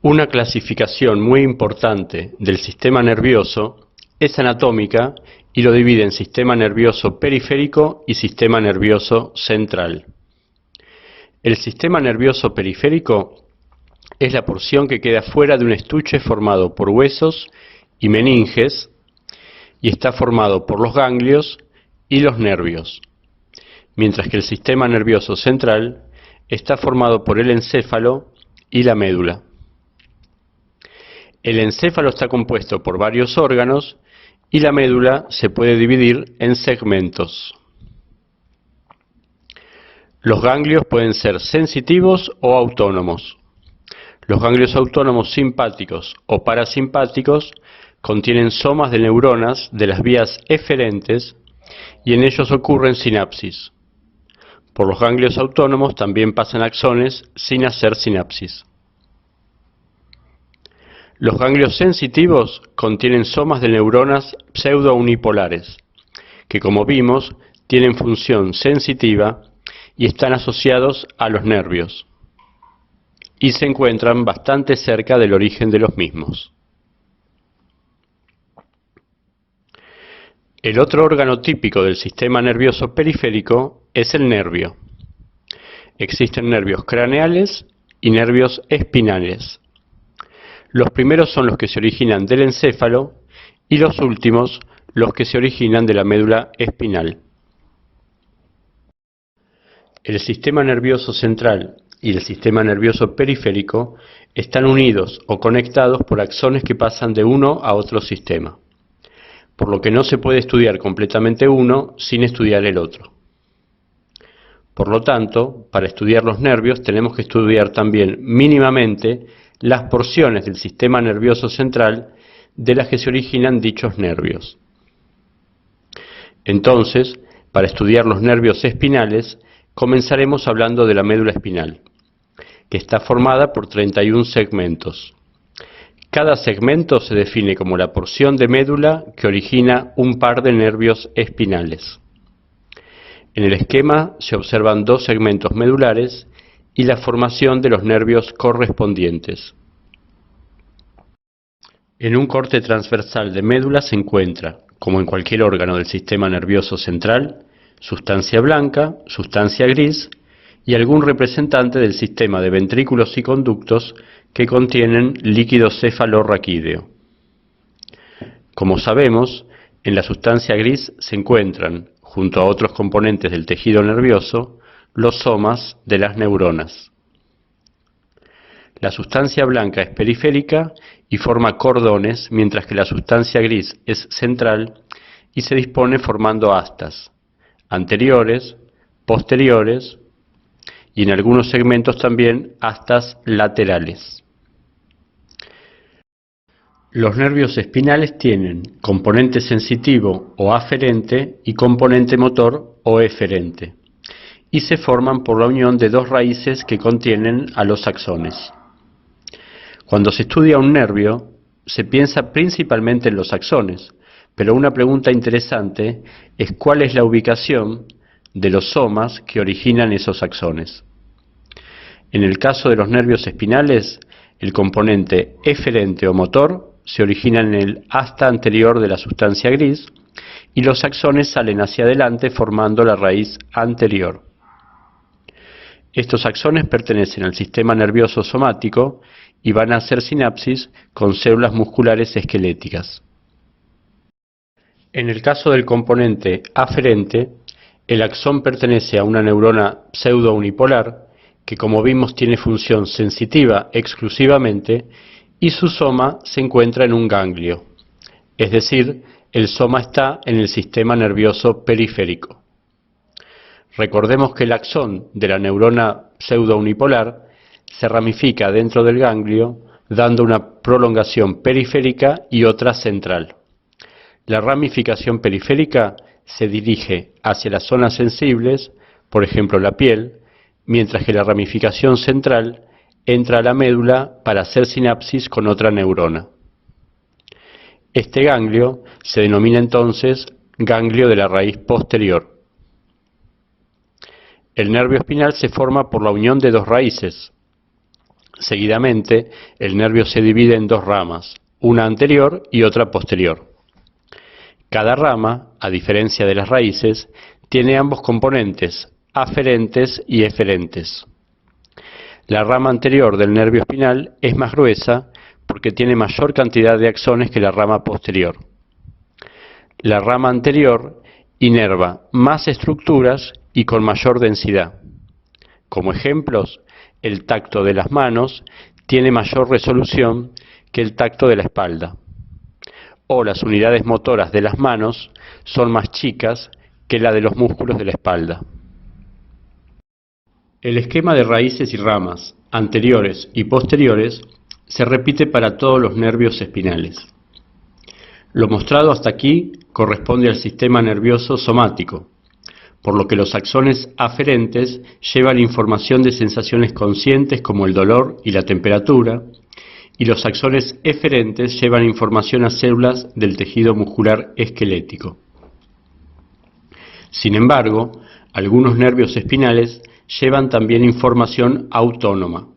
Una clasificación muy importante del sistema nervioso es anatómica y lo divide en sistema nervioso periférico y sistema nervioso central. El sistema nervioso periférico es la porción que queda fuera de un estuche formado por huesos y meninges y está formado por los ganglios y los nervios, mientras que el sistema nervioso central está formado por el encéfalo y la médula. El encéfalo está compuesto por varios órganos y la médula se puede dividir en segmentos. Los ganglios pueden ser sensitivos o autónomos. Los ganglios autónomos simpáticos o parasimpáticos contienen somas de neuronas de las vías eferentes y en ellos ocurren sinapsis. Por los ganglios autónomos también pasan axones sin hacer sinapsis. Los ganglios sensitivos contienen somas de neuronas pseudounipolares, que como vimos tienen función sensitiva y están asociados a los nervios, y se encuentran bastante cerca del origen de los mismos. El otro órgano típico del sistema nervioso periférico es el nervio. Existen nervios craneales y nervios espinales. Los primeros son los que se originan del encéfalo y los últimos los que se originan de la médula espinal. El sistema nervioso central y el sistema nervioso periférico están unidos o conectados por axones que pasan de uno a otro sistema, por lo que no se puede estudiar completamente uno sin estudiar el otro. Por lo tanto, para estudiar los nervios tenemos que estudiar también mínimamente las porciones del sistema nervioso central de las que se originan dichos nervios. Entonces, para estudiar los nervios espinales, comenzaremos hablando de la médula espinal, que está formada por 31 segmentos. Cada segmento se define como la porción de médula que origina un par de nervios espinales. En el esquema se observan dos segmentos medulares y la formación de los nervios correspondientes. En un corte transversal de médula se encuentra, como en cualquier órgano del sistema nervioso central, sustancia blanca, sustancia gris y algún representante del sistema de ventrículos y conductos que contienen líquido cefalorraquídeo. Como sabemos, en la sustancia gris se encuentran, junto a otros componentes del tejido nervioso, los somas de las neuronas. La sustancia blanca es periférica y forma cordones, mientras que la sustancia gris es central y se dispone formando astas, anteriores, posteriores y en algunos segmentos también astas laterales. Los nervios espinales tienen componente sensitivo o aferente y componente motor o eferente, y se forman por la unión de dos raíces que contienen a los axones. Cuando se estudia un nervio, se piensa principalmente en los axones, pero una pregunta interesante es cuál es la ubicación de los somas que originan esos axones. En el caso de los nervios espinales, el componente eferente o motor se origina en el asta anterior de la sustancia gris y los axones salen hacia adelante formando la raíz anterior. Estos axones pertenecen al sistema nervioso somático y van a hacer sinapsis con células musculares esqueléticas. En el caso del componente aferente, el axón pertenece a una neurona pseudounipolar que, como vimos, tiene función sensitiva exclusivamente y su soma se encuentra en un ganglio, es decir, el soma está en el sistema nervioso periférico. Recordemos que el axón de la neurona pseudounipolar se ramifica dentro del ganglio, dando una prolongación periférica y otra central. La ramificación periférica se dirige hacia las zonas sensibles, por ejemplo la piel, mientras que la ramificación central entra a la médula para hacer sinapsis con otra neurona. Este ganglio se denomina entonces ganglio de la raíz posterior. El nervio espinal se forma por la unión de dos raíces, Seguidamente, el nervio se divide en dos ramas, una anterior y otra posterior. Cada rama, a diferencia de las raíces, tiene ambos componentes, aferentes y eferentes. La rama anterior del nervio espinal es más gruesa porque tiene mayor cantidad de axones que la rama posterior. La rama anterior inerva más estructuras y con mayor densidad. Como ejemplos, el tacto de las manos tiene mayor resolución que el tacto de la espalda, o las unidades motoras de las manos son más chicas que la de los músculos de la espalda. El esquema de raíces y ramas, anteriores y posteriores, se repite para todos los nervios espinales. Lo mostrado hasta aquí corresponde al sistema nervioso somático, por lo que los axones aferentes llevan información de sensaciones conscientes como el dolor y la temperatura, y los axones eferentes llevan información a células del tejido muscular esquelético. Sin embargo, algunos nervios espinales llevan también información autónoma.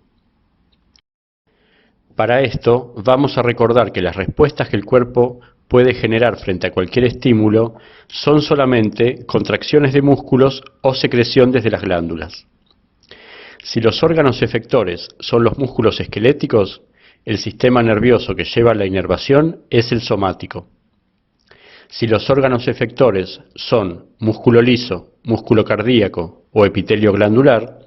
Para esto, vamos a recordar que las respuestas que el cuerpo puede generar frente a cualquier estímulo son solamente contracciones de músculos o secreción desde las glándulas. Si los órganos efectores son los músculos esqueléticos, el sistema nervioso que lleva la inervación es el somático. Si los órganos efectores son músculo liso, músculo cardíaco o epitelio glandular,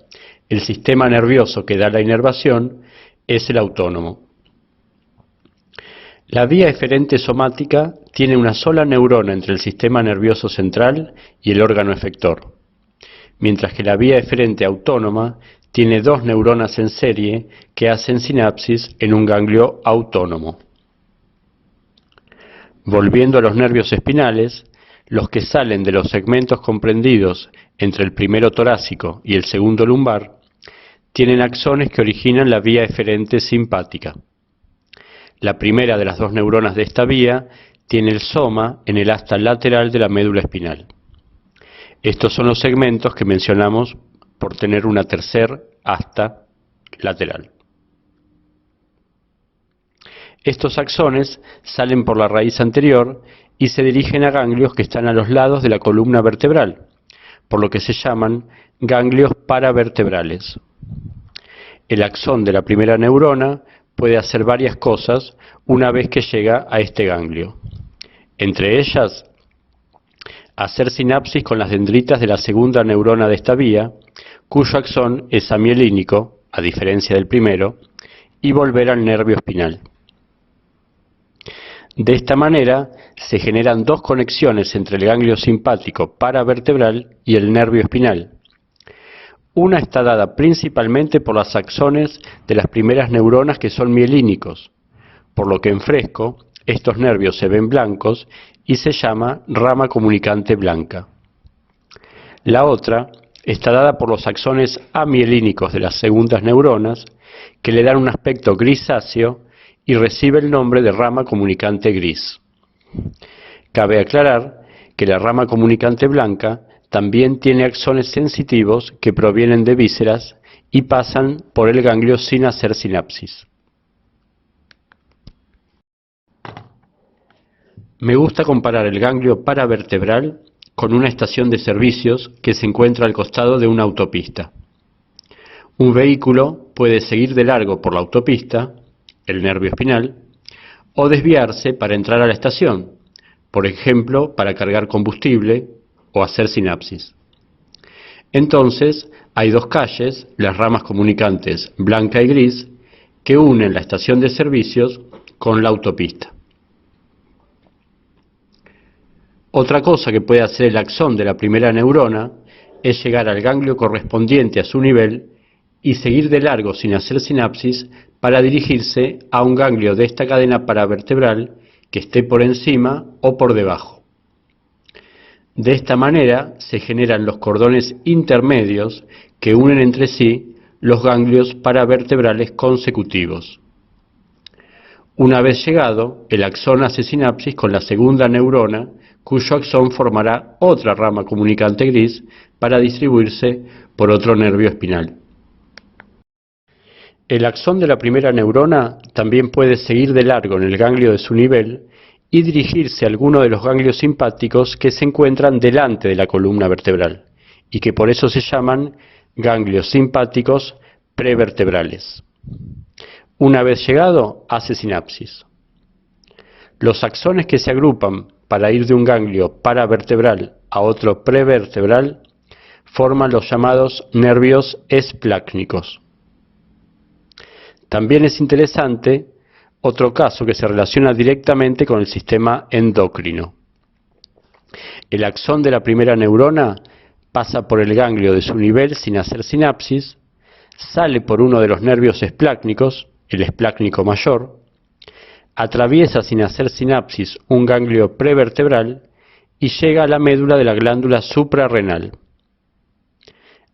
el sistema nervioso que da la inervación es el autónomo. La vía eferente somática tiene una sola neurona entre el sistema nervioso central y el órgano efector, mientras que la vía eferente autónoma tiene dos neuronas en serie que hacen sinapsis en un ganglio autónomo. Volviendo a los nervios espinales, los que salen de los segmentos comprendidos entre el primero torácico y el segundo lumbar, tienen axones que originan la vía eferente simpática. La primera de las dos neuronas de esta vía tiene el soma en el asta lateral de la médula espinal. Estos son los segmentos que mencionamos por tener una tercer asta lateral. Estos axones salen por la raíz anterior y se dirigen a ganglios que están a los lados de la columna vertebral, por lo que se llaman ganglios paravertebrales. El axón de la primera neurona puede hacer varias cosas una vez que llega a este ganglio. Entre ellas, hacer sinapsis con las dendritas de la segunda neurona de esta vía, cuyo axón es amielínico, a diferencia del primero, y volver al nervio espinal. De esta manera, se generan dos conexiones entre el ganglio simpático paravertebral y el nervio espinal. Una está dada principalmente por los axones de las primeras neuronas que son mielínicos, por lo que en fresco estos nervios se ven blancos y se llama rama comunicante blanca. La otra está dada por los axones amielínicos de las segundas neuronas que le dan un aspecto grisáceo y recibe el nombre de rama comunicante gris. Cabe aclarar que la rama comunicante blanca también tiene axones sensitivos que provienen de vísceras y pasan por el ganglio sin hacer sinapsis. Me gusta comparar el ganglio paravertebral con una estación de servicios que se encuentra al costado de una autopista. Un vehículo puede seguir de largo por la autopista, el nervio espinal, o desviarse para entrar a la estación, por ejemplo, para cargar combustible o hacer sinapsis. Entonces, hay dos calles, las ramas comunicantes blanca y gris, que unen la estación de servicios con la autopista. Otra cosa que puede hacer el axón de la primera neurona es llegar al ganglio correspondiente a su nivel y seguir de largo sin hacer sinapsis para dirigirse a un ganglio de esta cadena paravertebral que esté por encima o por debajo. De esta manera se generan los cordones intermedios que unen entre sí los ganglios paravertebrales consecutivos. Una vez llegado, el axón hace sinapsis con la segunda neurona, cuyo axón formará otra rama comunicante gris para distribuirse por otro nervio espinal. El axón de la primera neurona también puede seguir de largo en el ganglio de su nivel y dirigirse a alguno de los ganglios simpáticos que se encuentran delante de la columna vertebral y que por eso se llaman ganglios simpáticos prevertebrales. Una vez llegado, hace sinapsis. Los axones que se agrupan para ir de un ganglio paravertebral a otro prevertebral forman los llamados nervios esplácnicos. También es interesante otro caso que se relaciona directamente con el sistema endocrino. El axón de la primera neurona pasa por el ganglio de su nivel sin hacer sinapsis, sale por uno de los nervios esplácnicos, el esplácnico mayor, atraviesa sin hacer sinapsis un ganglio prevertebral y llega a la médula de la glándula suprarrenal.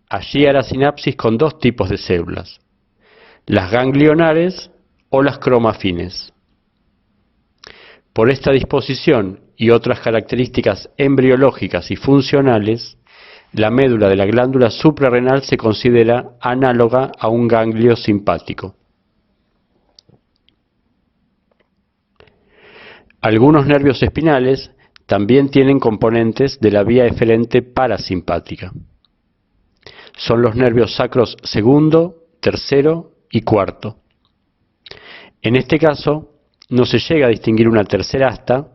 Allí hará sinapsis con dos tipos de células, las ganglionares o las cromafines. Por esta disposición y otras características embriológicas y funcionales, la médula de la glándula suprarrenal se considera análoga a un ganglio simpático. Algunos nervios espinales también tienen componentes de la vía eferente parasimpática. Son los nervios sacros segundo, tercero y cuarto. En este caso, no se llega a distinguir una tercera asta,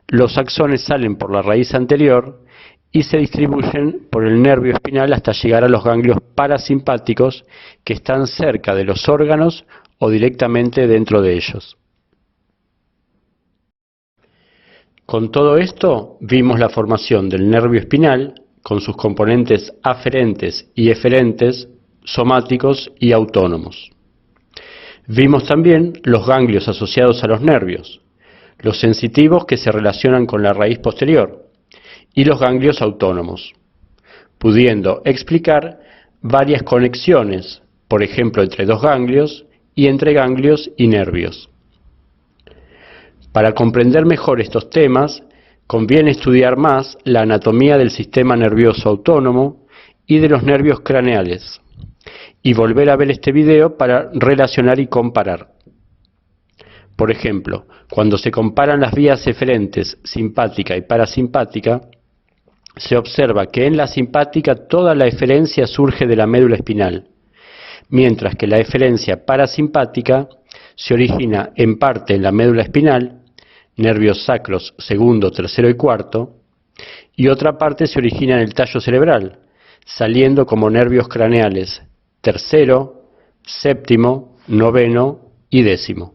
los axones salen por la raíz anterior y se distribuyen por el nervio espinal hasta llegar a los ganglios parasimpáticos que están cerca de los órganos o directamente dentro de ellos. Con todo esto, vimos la formación del nervio espinal con sus componentes aferentes y eferentes, somáticos y autónomos. Vimos también los ganglios asociados a los nervios, los sensitivos que se relacionan con la raíz posterior y los ganglios autónomos, pudiendo explicar varias conexiones, por ejemplo entre dos ganglios y entre ganglios y nervios. Para comprender mejor estos temas, conviene estudiar más la anatomía del sistema nervioso autónomo y de los nervios craneales, y volver a ver este video para relacionar y comparar. Por ejemplo, cuando se comparan las vías eferentes simpática y parasimpática, se observa que en la simpática toda la eferencia surge de la médula espinal, mientras que la eferencia parasimpática se origina en parte en la médula espinal, nervios sacros segundo, tercero y cuarto, y otra parte se origina en el tallo cerebral, saliendo como nervios craneales tercero, séptimo, noveno y décimo.